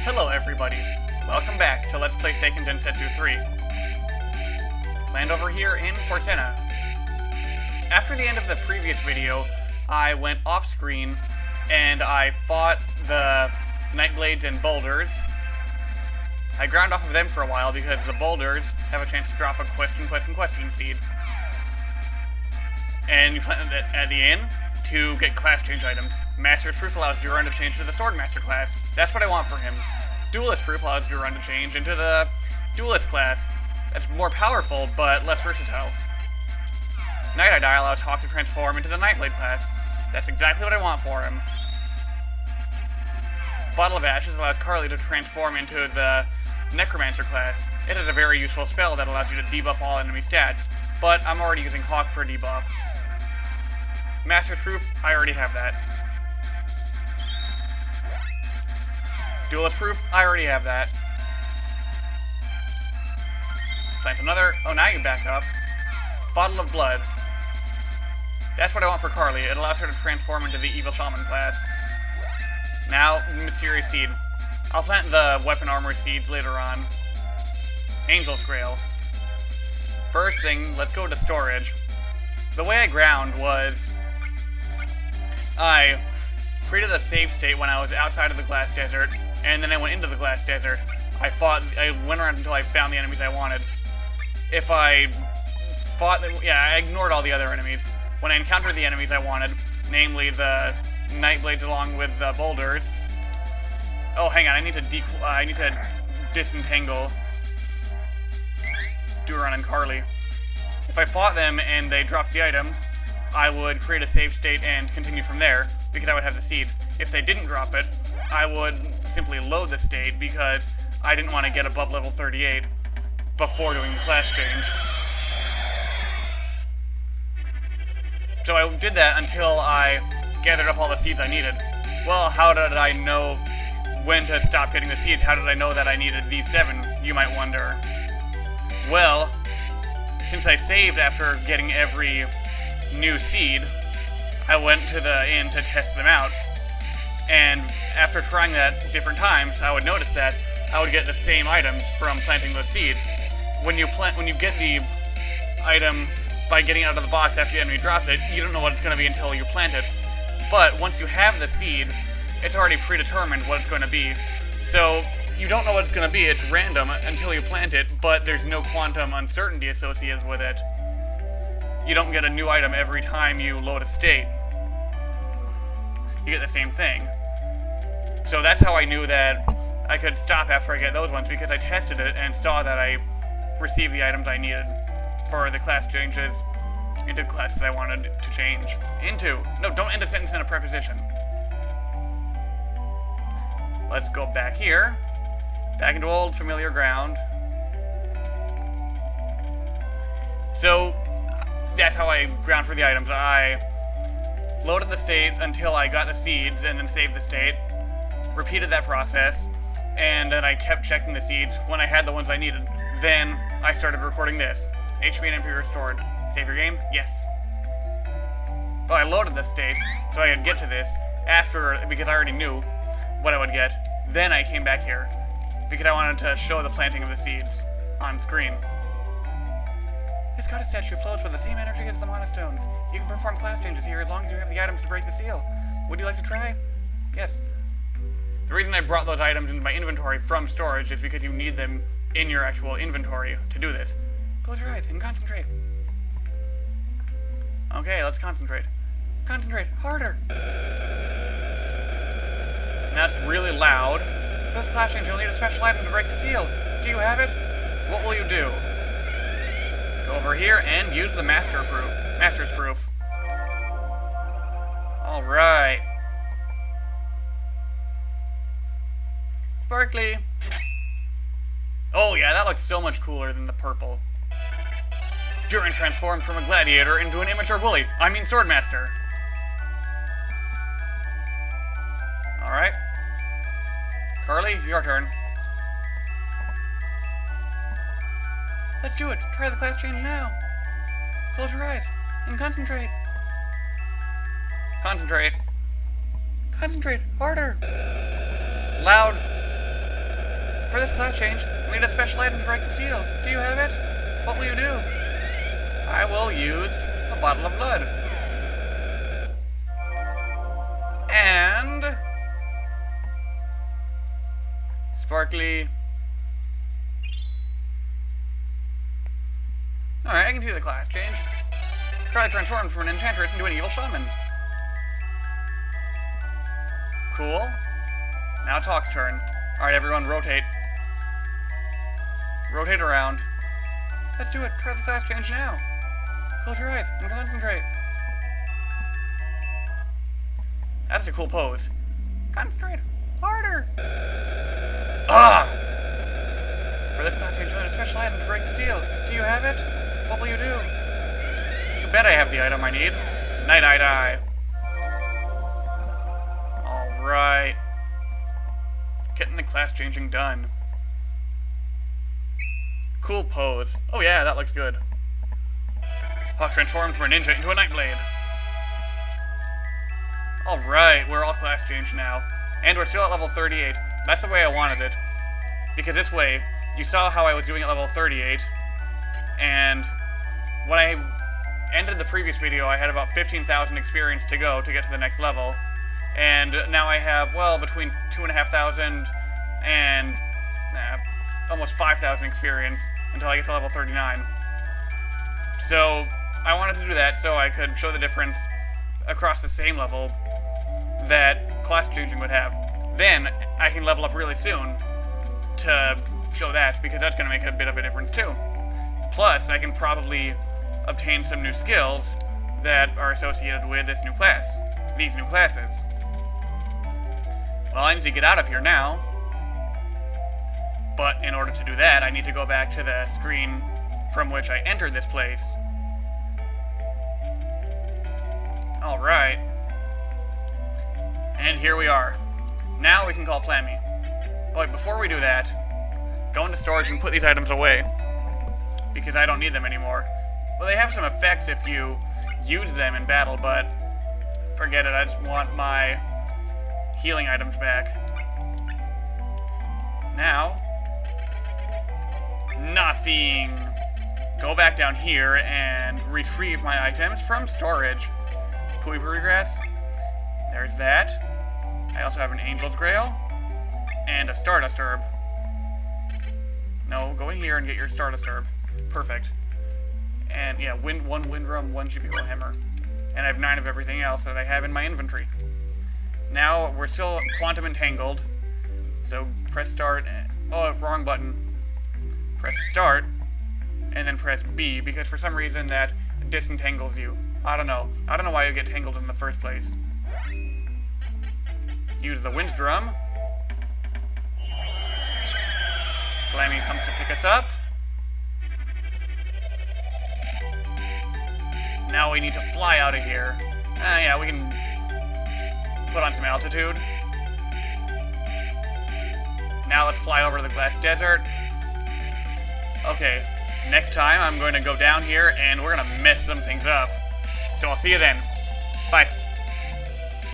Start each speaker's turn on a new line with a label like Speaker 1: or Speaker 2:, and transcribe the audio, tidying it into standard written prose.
Speaker 1: Hello everybody, welcome back to Let's Play Seiken Densetsu 3. Land over here in Fortuna. After the end of the previous video, I went off screen and I fought the Nightblades and Boulders. I ground off of them for a while because the Boulders have a chance to drop a question seed. And you plant it at the end to get class change items. Master's Proof allows you to run to change to the Swordmaster class. That's what I want for him. Duelist Proof allows you to run to change into the Duelist class. That's more powerful, but less versatile. Night Eye allows Hawk to transform into the Nightblade class. That's exactly what I want for him. Bottle of Ashes allows Carly to transform into the Necromancer class. It has a very useful spell that allows you to debuff all enemy stats, but I'm already using Hawk for a debuff. Master's Proof, I already have that. Duelist Proof, I already have that. Plant another. Oh, now you back up. Bottle of Blood. That's what I want for Carly. It allows her to transform into the Evil Shaman class. Now, Mysterious Seed. I'll plant the Weapon Armor Seeds later on. Angel's Grail. First thing, let's go to storage. The way I ground was I created a save state when I was outside of the Glass Desert, and then I went into the Glass Desert. I went around until I found the enemies I wanted. If I fought them, I ignored all the other enemies. When I encountered the enemies I wanted, namely the Nightblades along with the Boulders. Oh, hang on, I need to disentangle Duran and Carly. If I fought them and they dropped the item, I would create a save state and continue from there, because I would have the seed. If they didn't drop it, I would simply load the state, because I didn't want to get above level 38 before doing the class change. So I did that until I gathered up all the seeds I needed. Well, how did I know when to stop getting the seeds? How did I know that I needed these 7, you might wonder? Well, since I saved after getting every new seed, I went to the inn to test them out. And after trying that different times, I would notice that I would get the same items from planting those seeds. When you get the item by getting out of the box after the enemy drops it, you don't know what it's going to be until you plant it. But once you have the seed, it's already predetermined what it's going to be. So you don't know what it's going to be, it's random until you plant it, but there's no quantum uncertainty associated with it. You don't get a new item every time you load a state. You get the same thing. So that's how I knew that I could stop after I get those ones, because I tested it and saw that I received the items I needed for the class changes into the classes I wanted to change into. No, don't end a sentence in a preposition. Let's go back here. Back into old familiar ground. So that's how I ground for the items. I loaded the state until I got the seeds and then saved the state. Repeated that process, and then I kept checking the seeds when I had the ones I needed. Then I started recording this. HP and MP restored. Save your game? Yes. Well, I loaded the state so I could get to this because I already knew what I would get. Then I came back here because I wanted to show the planting of the seeds on screen. This goddess statue flows with the same energy as the Mana Stones. You can perform class changes here as long as you have the items to break the seal. Would you like to try? Yes. The reason I brought those items into my inventory from storage is because you need them in your actual inventory to do this. Close your eyes and concentrate. Okay, let's concentrate. Concentrate harder. Now it's really loud. For this class change, you'll need a special item to break the seal. Do you have it? What will you do? Go over here and use the Master's Proof. Alright. Sparkly. Oh yeah, that looks so much cooler than the purple. Duran transformed from a gladiator into an immature bully. I mean Swordmaster. Alright. Carly, your turn. Let's do it. Try the class change now. Close your eyes and concentrate. Concentrate. Concentrate harder. Loud. For this class change, we need a special item to break the seal. Do you have it? What will you do? I will use a bottle of blood. And... sparkly... Alright, I can see the class change. Carly transformed from an enchantress into an evil shaman. Cool. Now it's Hawk's turn. Alright, everyone, rotate. Rotate around. Let's do it. Try the class change now. Close your eyes and concentrate. That's a cool pose. Concentrate. Harder. Ah! For this class change, you need a special item to break the seal. Do you have it? What will you do? You bet I have the item I need. Night-eye-die. Alright. Getting the class changing done. Cool pose. Oh yeah, that looks good. Hawk transformed from a ninja into a Nightblade. Alright, we're all class changed now. And we're still at level 38. That's the way I wanted it. Because this way, you saw how I was doing at level 38. And when I ended the previous video, I had about 15,000 experience to go to get to the next level. And now I have, well, between 2,500 and almost 5,000 experience until I get to level 39. So I wanted to do that so I could show the difference across the same level that class changing would have. Then I can level up really soon to show that, because that's going to make a bit of a difference too. Plus, I can probably obtain some new skills that are associated with this new class. These new classes. Well, I need to get out of here now. But in order to do that, I need to go back to the screen from which I entered this place. Alright. And here we are. Now we can call Flammy. Oh, wait, before we do that, go into storage and put these items away. Because I don't need them anymore. Well, they have some effects if you use them in battle, but forget it, I just want my healing items back. Now, nothing. Go back down here and retrieve my items from storage. Pooey grass. There's that. I also have an Angel's Grail and a Stardust Herb. No, go in here and get your Stardust Herb. Perfect. And yeah, one Windrum, one Chibico Hammer. And I have 9 of everything else that I have in my inventory. Now, we're still Quantum Entangled. So, press start. Oh, wrong button. Press start. And then press B, because for some reason that disentangles you. I don't know. I don't know why you get tangled in the first place. Use the Wind Drum. Flammy comes to pick us up. Now we need to fly out of here. Yeah, we can put on some altitude. Now let's fly over to the Glass Desert. Okay, next time I'm going to go down here and we're going to mess some things up. So I'll see you then. Bye.